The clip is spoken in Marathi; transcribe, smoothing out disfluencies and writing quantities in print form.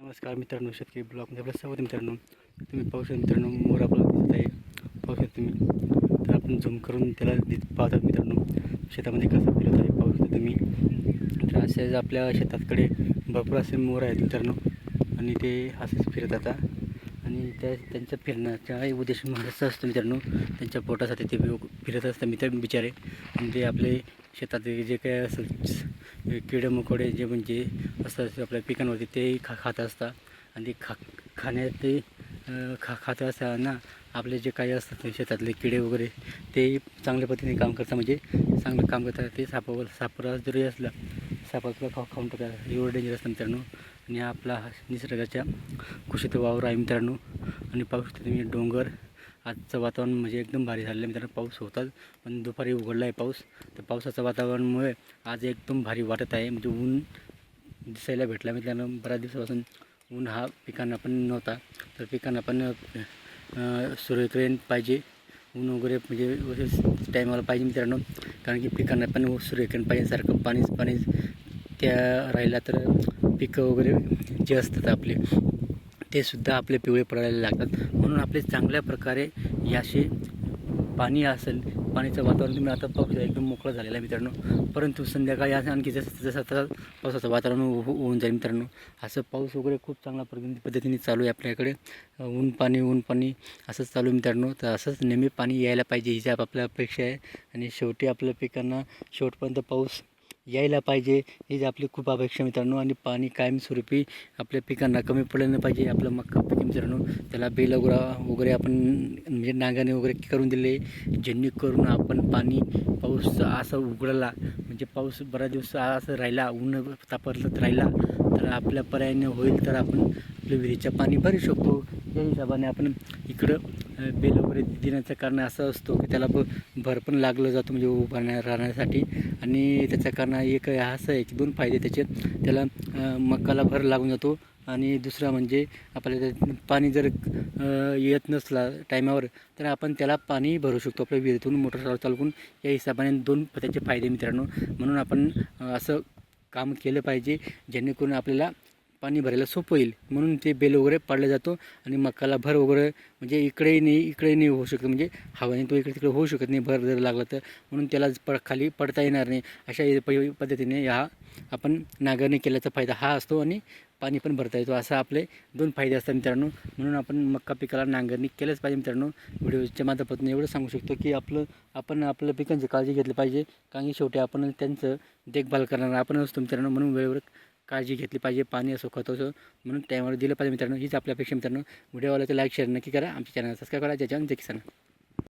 नमस्कार मित्रांनो, शेतकरी ब्लॉगमध्ये आपलं स्वागत मित्रांनो. तुम्ही पाहू शकता मित्रांनो, मोर आपल्याला दिसत आहे. पाहू शकता तुम्ही. तर आपण झूम करून त्याला पाहतात मित्रांनो, शेतामध्ये कसं फिरत आहे पाहू शकता तुम्ही. तर असे आपल्या शेताकडे भरपूर असे मोर आहेत मित्रांनो, आणि ते असेच फिरत आता. आणि त्यांच्या फिरण्याचा उद्देश असं असतं मित्रांनो, त्यांच्या पोटासाठी ते फिरत असतात मित्र बिचारे. आणि ते आपले शेतात जे काही असेल किडे मकोडे जे म्हणजे असतात आपल्या पिकांवरती ते खात असतात. आणि ते खाण्यात ते खात असताना आपले जे काही असतात ते शेतातले किडे वगैरे ते चांगल्या पद्धतीने काम करतात, म्हणजे चांगलं काम करतात. ते सापाला जरी असला सापाला खाऊन टाकतात, एवढं डेंजर असतं मित्रांनो. आणि आपला निसर्गाच्या कुशीत वावर आहे मित्रांनो. आणि पाहू शकता तुम्ही डोंगर. आजचं वातावरण म्हणजे एकदम भारी झालेलं आहे मित्रांनो. पाऊस होताच, पण दुपारी उघडला आहे पाऊस. तर पावसाचं वातावरणामुळे आज एकदम भारी वाटत आहे. म्हणजे ऊन दिसायला भेटला मित्रांनो. बऱ्याच दिवसापासून ऊन हा पिकांना पण नव्हता. तर पिकांना पण सूर्यकिरण पाहिजे, ऊन वगैरे म्हणजे टायमाला पाहिजे मित्रांनो. कारण की पिकांना पण सूर्यकिरण पाहिजे, सारखं पाणी त्या राहिला तर पिकं वगैरे जे असतात आपले ते सुद्धा आपले पिवळे पडायला लागतात. म्हणून आपले चांगल्या प्रकारे याशी पाणी असेल, पाण्याचं वातावरण तुम्ही आता पाहू शकता एकदम मोकळं झालेलं आहे मित्रांनो. परंतु संध्याकाळी असं आणखी जसं आता पावसाचं वातावरण होऊन जाईल मित्रांनो. असं पाऊस वगैरे खूप चांगल्या पद्धतीने चालू आहे आपल्याकडे. ऊन पाणी असंच चालू आहे मित्रांनो. तर असंच नेहमी पाणी यायला पाहिजे, ही जी आपल्या अपेक्षा आहे. आणि शेवटी आपल्या पिकांना शेवटपर्यंत पाऊस यायला पाहिजे, ही जी आपली खूप अपेक्षा मित्रांनो. आणि पाणी कायमस्वरूपी आपल्या पिकांना कमी पडलं नाही पाहिजे. आपलं मक्का पीक मित्रांनो, त्याला बेल वगैरे आपण म्हणजे नांगाने वगैरे करून दिले, जेणेकरून आपण पाणी पाऊस असं उघडला म्हणजे पाऊस बऱ्याच दिवस असं राहिला, ऊन तापत राहिला तर आपल्या पर्यायाने होईल, तर आपण आपल्या विहिरीचं पाणी भरू शकतो. या हिशोबाने आपण इकडं बेल वगैरे देण्याचं कारण असं असतो की त्याला भर पण लागलं जातं, म्हणजे उभं राहण्यासाठी. आणि त्याचं कारण एक असं आहे की दोन फायदे त्याचे. त्याला मकाला भर लागून जातो. आणि दुसरा म्हणजे आपल्याला पाणी जर येत नसला टायमावर तर आपण त्याला पाणी भरू शकतो आपल्या विहिरीतून मोटर चालवून. या हिशोबाने दोन त्याचे फायदे मित्रांनो. म्हणून आपण असं काम केलं पाहिजे, जेणेकरून आपल्याला पाणी भरायला सोपं होईल. म्हणून ते बेल वगैरे पाडलं जातो. आणि मकाला भर वगैरे म्हणजे इकडेही नाही होऊ शकत, म्हणजे हवाने तो इकडे तिकडे होऊ शकत नाही भर जर लागला तर. म्हणून त्याला खाली पडता येणार नाही. अशा पद्धतीने आपण नांगरणी केल्याचा फायदा हा असतो, आणि पाणी पण भरता येतो. असा आपले दोन फायदे असतात मित्रांनो. म्हणून आपण मक्का पिकाला नांगरणी केलंच पाहिजे मित्रांनो. व्हिडिओच्या माध्यमातून एवढं सांगू शकतो की आपण आपल्या पिकांची काळजी घेतली पाहिजे. कारण की शेवटी आपण त्यांचं देखभाल करणार आपण असतो मित्रांनो. म्हणून वेळेवर काळजी घेतली पाहिजे, पाणी असो खत असो, म्हणून टायमावर दिलं पाहिजे मित्रांनो. हीच आपल्या अपेक्षा मित्रांनो. व्हिडिओ आवडला तर लाईक शेअर नक्की करा. आमच्या चॅनल सबस्क्राईब करा. ज्याच्यावर जे किसान.